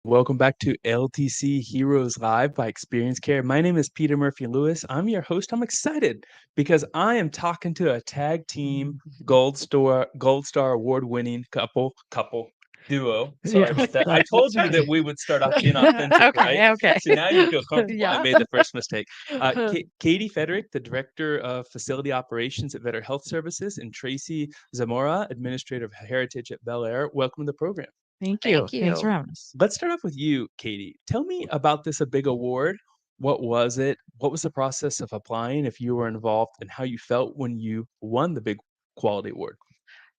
Welcome back to LTC Heroes Live by Experience Care. My name is Peter Murphy Lewis. I'm your host. I'm excited because I am talking to a tag team Gold Star award-winning couple duo. Sorry about that. I told you that we would start off inauthentic, right? Okay. So now you feel comfortable. I Yeah. made the first mistake. Katie Frederick, the Director of Facility Operations at Better Health Services, and Tracy Zamora, Administrator of Heritage at Bel Air. Welcome to the program. Thank Thank Thanks for you. having us. Let's start off with you, Katie. Tell me about this a big award. What was it? What was the process of applying if you were involved and how you felt when you won the big quality award?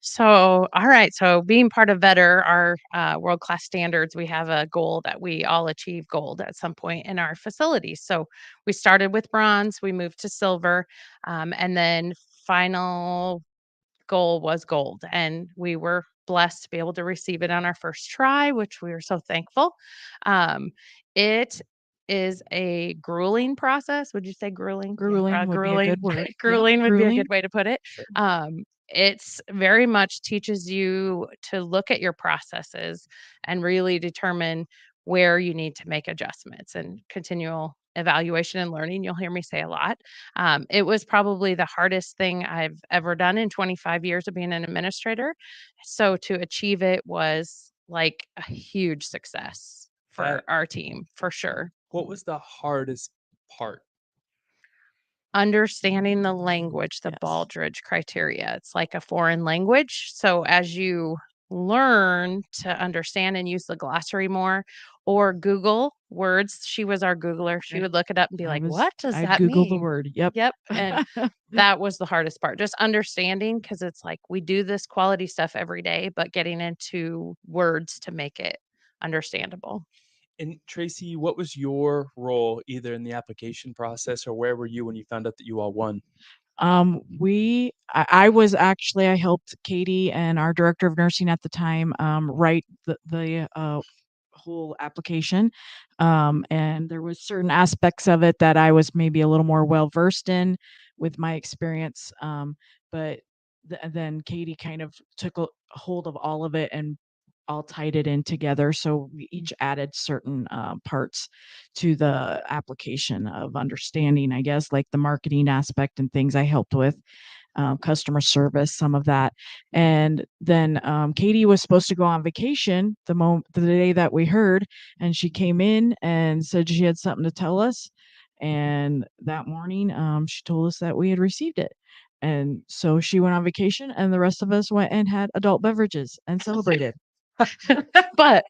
So, all right. So, being part of Vetter, our world class standards, we have a goal that we all achieve gold at some point in our facilities. So, we started with bronze, we moved to silver, and then final goal was gold. And we were blessed to be able to receive it on our first try, which we were so thankful. It is a grueling process. Would you say grueling? Grueling would be a good word. Grueling would be a Grueling. good way to put it. Sure. It's very much teaches you to look at your processes and really determine where you need to make adjustments and continual evaluation and learning. You'll hear me say a lot. It was probably the hardest thing I've ever done in 25 years of being an administrator. So to achieve it was like a huge success for That- our team, for sure. What was the hardest part? Understanding the language, the Yes. Baldrige criteria. It's like a foreign language. So as you learn to understand and use the glossary more or Google words, she was our Googler. She would look it up and be like, what does I'd that Google mean? the word. Yep. Yep. And that was the hardest part, just understanding, because it's like we do this quality stuff every day, but getting into words to make it understandable. And Tracy, what was your role either in the application process or where were you when you found out that you all won? I was actually, I helped Katie and our director of nursing at the time write the whole application. And there was certain aspects of it that I was maybe a little more well versed in with my experience. But then Katie kind of took a hold of all of it and all tied it in together. So we each added certain parts to the application of understanding, I guess, like the marketing aspect and things I helped with, customer service, some of that. And then Katie was supposed to go on vacation the day that we heard, and she came in and said she had something to tell us. And that morning, she told us that we had received it. And so she went on vacation, and the rest of us went and had adult beverages and celebrated. but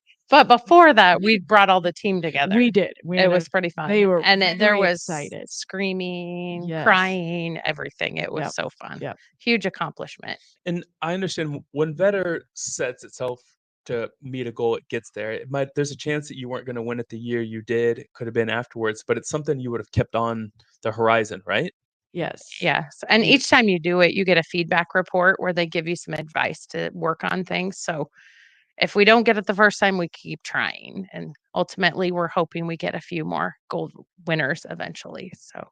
before that, we brought all the team together. We did. It was pretty fun. They were and there very was excited. screaming, Yes. crying, everything. It was Yep. so fun. Yep. Huge accomplishment. And I understand when Vetter sets itself to meet a goal, it gets there. There's a chance that you weren't going to win it the year you did. It could have been afterwards, but it's something you would have kept on the horizon, right? Yes. Yes. And Mm. each time you do it, you get a feedback report where they give you some advice to work on things. So if we don't get it the first time, we keep trying. And ultimately, we're hoping we get a few more gold winners eventually. So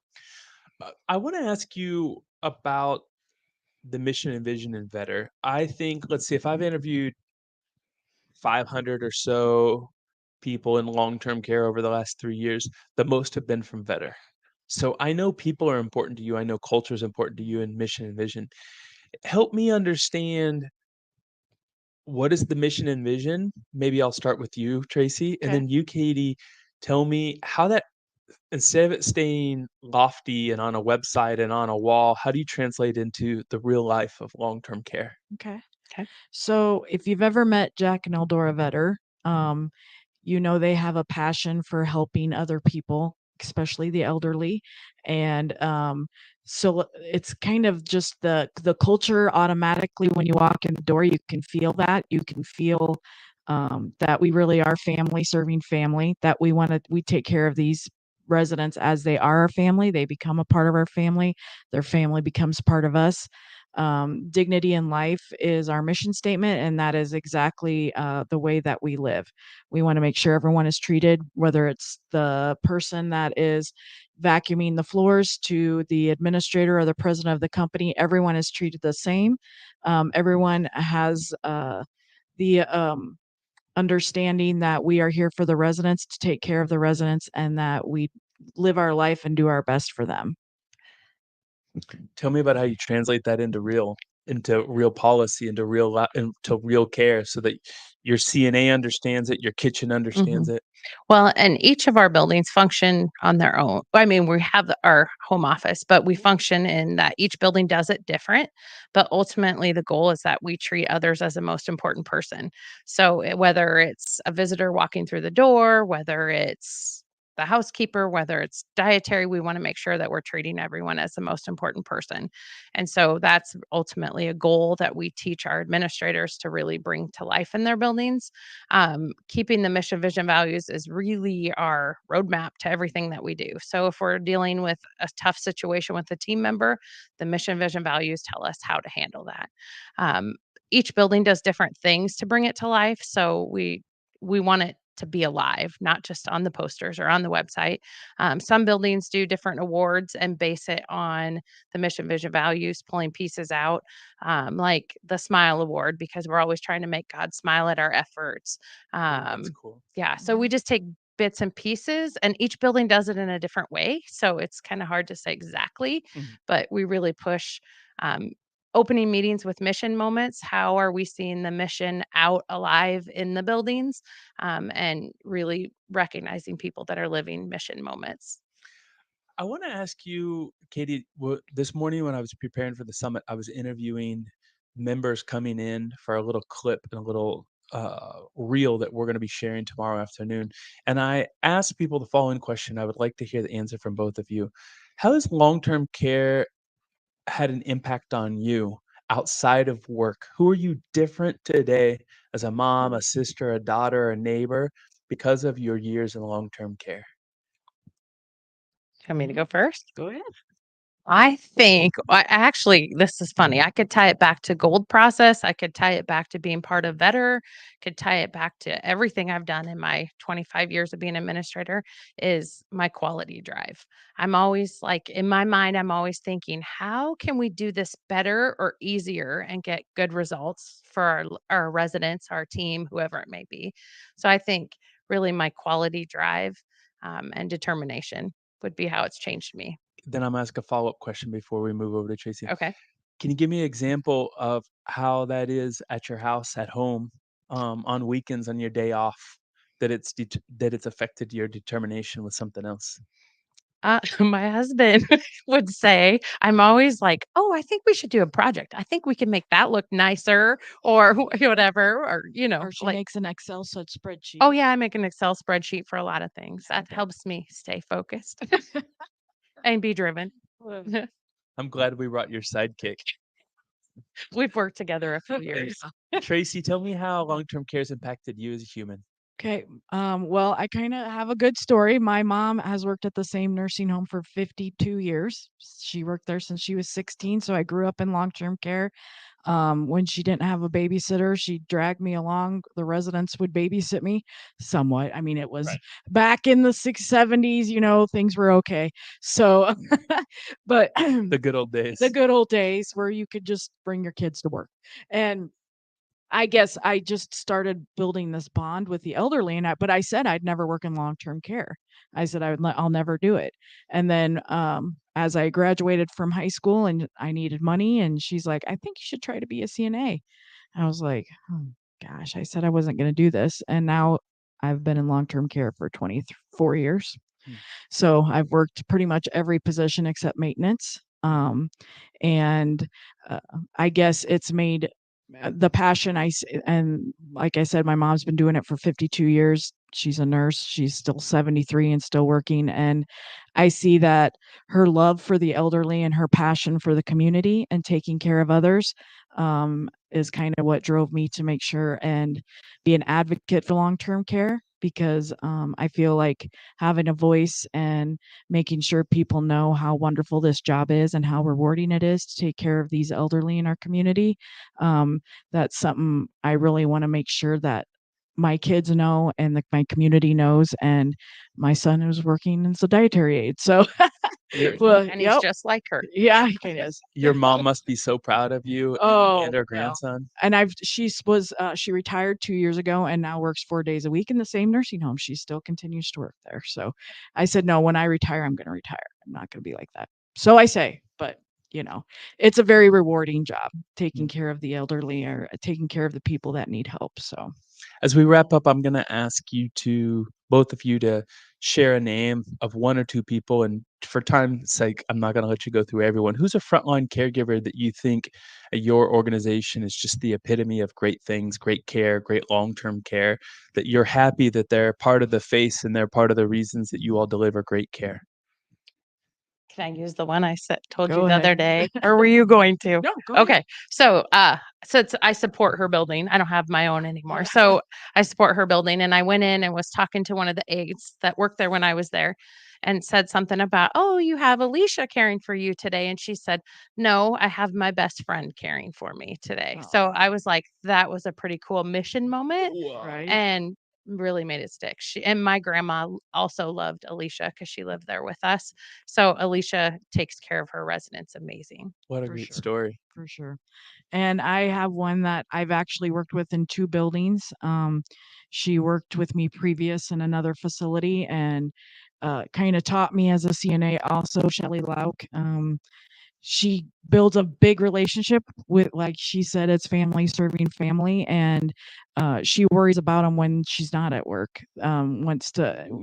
I want to ask you about the mission and vision in Vetter. I think, let's see, if I've interviewed 500 or so people in long-term care over the last 3 years, the most have been from Vetter. So I know people are important to you. I know culture is important to you and mission and vision. Help me understand, what is the mission and vision? Maybe I'll start with you, Tracy, and Okay. then you, Katie, tell me how that, instead of it staying lofty and on a website and on a wall, how do you translate into the real life of long-term care? Okay. Okay. So if you've ever met Jack and Eldora Vetter, you know they have a passion for helping other people, especially the elderly. And so it's kind of just the culture automatically when you walk in the door, you can feel that. You can feel that we really are family serving family, that we take care of these residents as they are our family. They become a part of our family. Their family becomes part of us. Dignity in life is our mission statement, and that is exactly the way that we live. We want to make sure everyone is treated, whether it's the person that is vacuuming the floors to the administrator or the president of the company. Everyone is treated the same. Everyone has the understanding that we are here for the residents, to take care of the residents, and that we live our life and do our best for them. Tell me about how you translate that into real policy, into real care, so that your CNA understands it, your kitchen understands it. Well, and each of our buildings function on their own. I mean, we have our home office, but we function in that each building does it different. But ultimately, the goal is that we treat others as the most important person. So whether it's a visitor walking through the door, whether it's the housekeeper, whether it's dietary, we want to make sure that we're treating everyone as the most important person. And so that's ultimately a goal that we teach our administrators to really bring to life in their buildings. Keeping the mission, vision, values is really our roadmap to everything that we do. So if we're dealing with a tough situation with a team member, the mission, vision, values tell us how to handle that. Each building does different things to bring it to life. So we want it to be alive, not just on the posters or on the website. Some buildings do different awards and base it on the mission, vision, values, pulling pieces out, like the Smile Award, because we're always trying to make God smile at our efforts. Oh, that's cool. Yeah, so we just take bits and pieces, and each building does it in a different way. So it's kind of hard to say exactly, but we really push um, opening meetings with mission moments. How are we seeing the mission out alive in the buildings? And really recognizing people that are living mission moments. I want to ask you, Katie, this morning when I was preparing for the summit, I was interviewing members coming in for a little clip and a little reel that we're going to be sharing tomorrow afternoon. And I asked people the following question. I would like to hear the answer from both of you. How has long-term care had an impact on you outside of work? Who are you different today as a mom, a sister, a daughter, a neighbor because of your years in long-term care? Want me to go first? Go ahead. I think actually, this is funny. I could tie it back to gold process. I could tie it back to being part of Vetter, could tie it back to everything I've done in my 25 years of being an administrator is my quality drive. I'm always like in my mind, I'm always thinking, how can we do this better or easier and get good results for our residents, our team, whoever it may be. So I think really my quality drive and determination would be how it's changed me. Then I'm gonna ask a follow-up question before we move over to Tracy. Okay. Can you give me an example of how that is at your house, at home, on weekends, on your day off, that it's affected your determination with something else? My husband would say, I'm always like, "Oh, I think we should do a project. I think we can make that look nicer," or whatever, or, Or she like, makes an Excel spreadsheet. "Oh, yeah, I make an Excel spreadsheet for a lot of things." That helps me stay focused and be driven. I'm glad we brought your sidekick. We've worked together a few And years. Tracy, tell me how long-term care has impacted you as a human. Okay. Well, I kind of have a good story. My mom has worked at the same nursing home for 52 years. She worked there since she was 16. So I grew up in long-term care. When she didn't have a babysitter, she dragged me along. The residents would babysit me somewhat. I mean, it was Right. back in the 70s, things were okay. So, but The good old days. the good old days where you could just bring your kids to work. And I guess I just started building this bond with the elderly, but I said I'd never work in long-term care. I said I'll never do it. And then as I graduated from high school and I needed money, and she's like, I think you should try to be a CNA. I was like, oh, gosh, I said I wasn't going to do this, and now I've been in long-term care for 24 years. Hmm. So I've worked pretty much every position except maintenance. And I guess it's made the passion and like I said, my mom's been doing it for 52 years. She's a nurse. She's still 73 and still working. And I see that her love for the elderly and her passion for the community and taking care of others is kind of what drove me to make sure and be an advocate for long-term care, because I feel like having a voice and making sure people know how wonderful this job is and how rewarding it is to take care of these elderly in our community. That's something I really want to make sure that my kids know and my community knows, and my son is working as a dietary aide. So, well, And he's just like her. yeah, he kind of is. Your mom must be so proud of you Oh, and her well, grandson. and she retired 2 years ago and now works 4 days a week in the same nursing home. She still continues to work there. So I said, "No, when I retire, I'm gonna retire. I'm not gonna be like that." So I say, but, you know, it's a very rewarding job taking care of the elderly or taking care of the people that need help, so. As we wrap up, I'm gonna ask both of you to share a name of 1 or 2 people, and for time's sake, I'm not gonna let you go through everyone. Who's a frontline caregiver that you think at your organization is just the epitome of great things, great care, great long-term care, that you're happy that they're part of the face and they're part of the reasons that you all deliver great care? Can I use the one I told you Go the ahead. other day? Or were you going to? No, go ahead. Okay. So, since I support her building, I don't have my own anymore. Yeah. So I support her building. And I went in and was talking to one of the aides that worked there when I was there and said something about, oh, you have Alicia caring for you today. And she said, no, I have my best friend caring for me today. So Aw. I was like, that was a pretty cool mission moment. Wow. Right? And really made it stick. And my grandma also loved Alicia because she lived there with us. So Alicia takes care of her residents amazing. What a For great sure. story. For sure. And I have one that I've actually worked with in 2 buildings. She worked with me previous in another facility and, kinda taught me as a CNA also, Shelley Lauk. She builds a big relationship with, like she said, it's family serving family, and, she worries about them when she's not at work.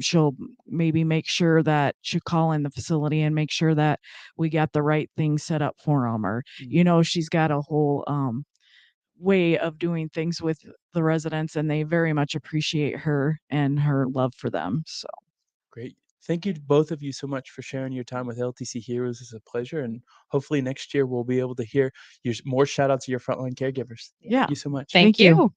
She'll maybe make sure that she'll call in the facility and make sure that we got the right things set up for them, or, she's got a whole, way of doing things with the residents, and they very much appreciate her and her love for them, so. Great. Thank you to both of you so much for sharing your time with LTC Heroes. It's a pleasure, and hopefully next year we'll be able to hear more shout outs to your frontline caregivers. Yeah. Thank you so much. Thank Thank you. you.